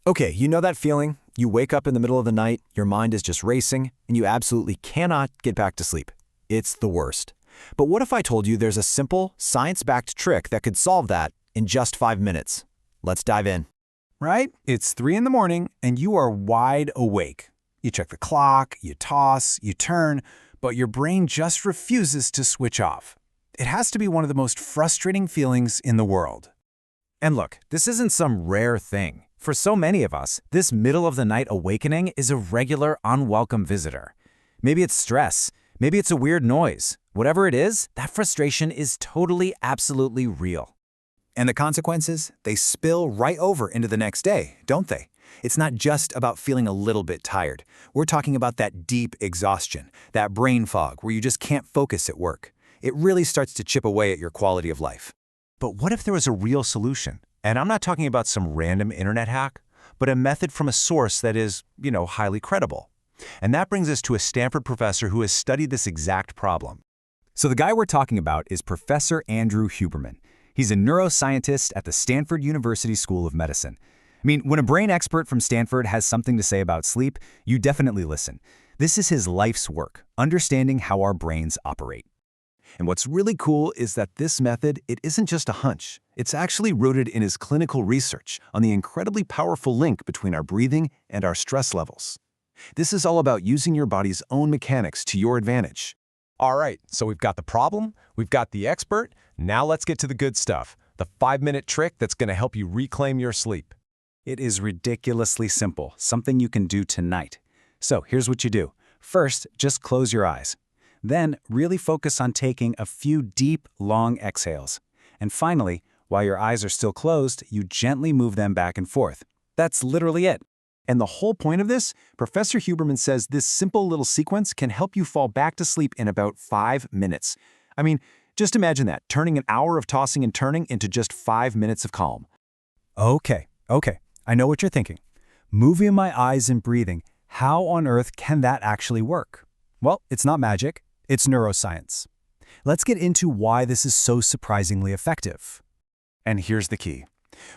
Okay, you know that feeling? You wake up in the middle of the night, your mind is just racing, and you absolutely cannot get back to sleep. It's the worst. But what if I told you there's a simple, science-backed trick that could solve that in just 5 minutes? Let's dive in. Right? It's 3 in the morning and you are wide awake. You check the clock, you toss, you turn, but your brain just refuses to switch off. It has to be one of the most frustrating feelings in the world. And look, this isn't some rare thing. For so many of us, this middle-of-the-night awakening is a regular, unwelcome visitor. Maybe it's stress, maybe it's a weird noise. Whatever it is, that frustration is totally, absolutely real. And the consequences? They spill right over into the next day, don't they? It's not just about feeling a little bit tired. We're talking about that deep exhaustion, that brain fog where you just can't focus at work. It really starts to chip away at your quality of life. But what if there was a real solution? And I'm not talking about some random internet hack, but a method from a source that is, highly credible. And that brings us to a Stanford professor who has studied this exact problem. So the guy we're talking about is Professor Andrew Huberman. He's a neuroscientist at the Stanford University School of Medicine. I mean, when a brain expert from Stanford has something to say about sleep, you definitely listen. This is his life's work, understanding how our brains operate. And what's really cool is that this method, it isn't just a hunch. It's actually rooted in his clinical research on the incredibly powerful link between our breathing and our stress levels. This is all about using your body's own mechanics to your advantage. All right, so we've got the problem, we've got the expert, now let's get to the good stuff, the 5-minute trick that's going to help you reclaim your sleep. It is ridiculously simple, something you can do tonight. So here's what you do. First, just close your eyes. Then, really focus on taking a few deep, long exhales. And finally, while your eyes are still closed, you gently move them back and forth. That's literally it. And the whole point of this, Professor Huberman says this simple little sequence can help you fall back to sleep in about 5 minutes. I mean, just imagine that, turning an hour of tossing and turning into just 5 minutes of calm. Okay, I know what you're thinking. Moving my eyes and breathing, how on earth can that actually work? Well, it's not magic. It's neuroscience. Let's get into why this is so surprisingly effective. And here's the key.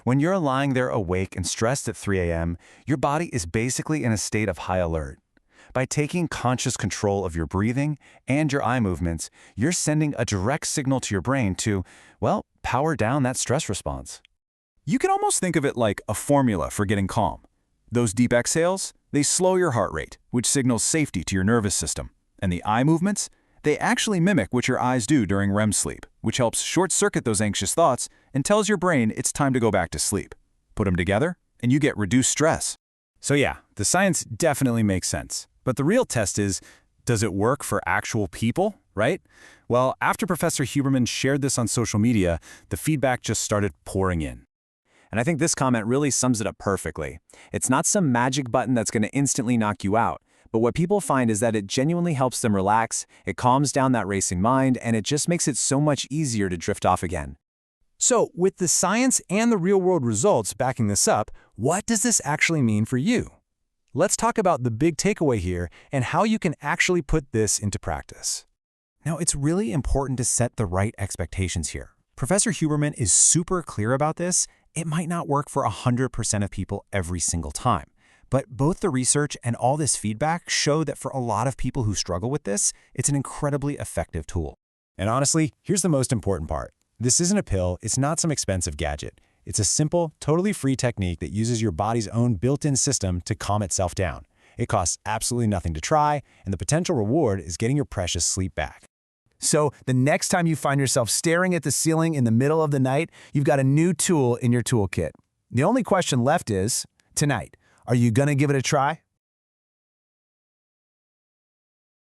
When you're lying there awake and stressed at 3 a.m., your body is basically in a state of high alert. By taking conscious control of your breathing and your eye movements, you're sending a direct signal to your brain to, power down that stress response. You can almost think of it like a formula for getting calm. Those deep exhales, they slow your heart rate, which signals safety to your nervous system. And the eye movements, they actually mimic what your eyes do during REM sleep, which helps short-circuit those anxious thoughts and tells your brain it's time to go back to sleep. Put them together, and you get reduced stress. So yeah, the science definitely makes sense. But the real test is, does it work for actual people, right? Well, after Professor Huberman shared this on social media, the feedback just started pouring in. And I think this comment really sums it up perfectly. It's not some magic button that's going to instantly knock you out. But what people find is that it genuinely helps them relax, it calms down that racing mind, and it just makes it so much easier to drift off again. So, with the science and the real-world results backing this up, what does this actually mean for you? Let's talk about the big takeaway here and how you can actually put this into practice. Now, it's really important to set the right expectations here. Professor Huberman is super clear about this. It might not work for 100% of people every single time. But both the research and all this feedback show that for a lot of people who struggle with this, it's an incredibly effective tool. And honestly, here's the most important part. This isn't a pill, it's not some expensive gadget. It's a simple, totally free technique that uses your body's own built-in system to calm itself down. It costs absolutely nothing to try, and the potential reward is getting your precious sleep back. So the next time you find yourself staring at the ceiling in the middle of the night, you've got a new tool in your toolkit. The only question left is, tonight, are you going to give it a try?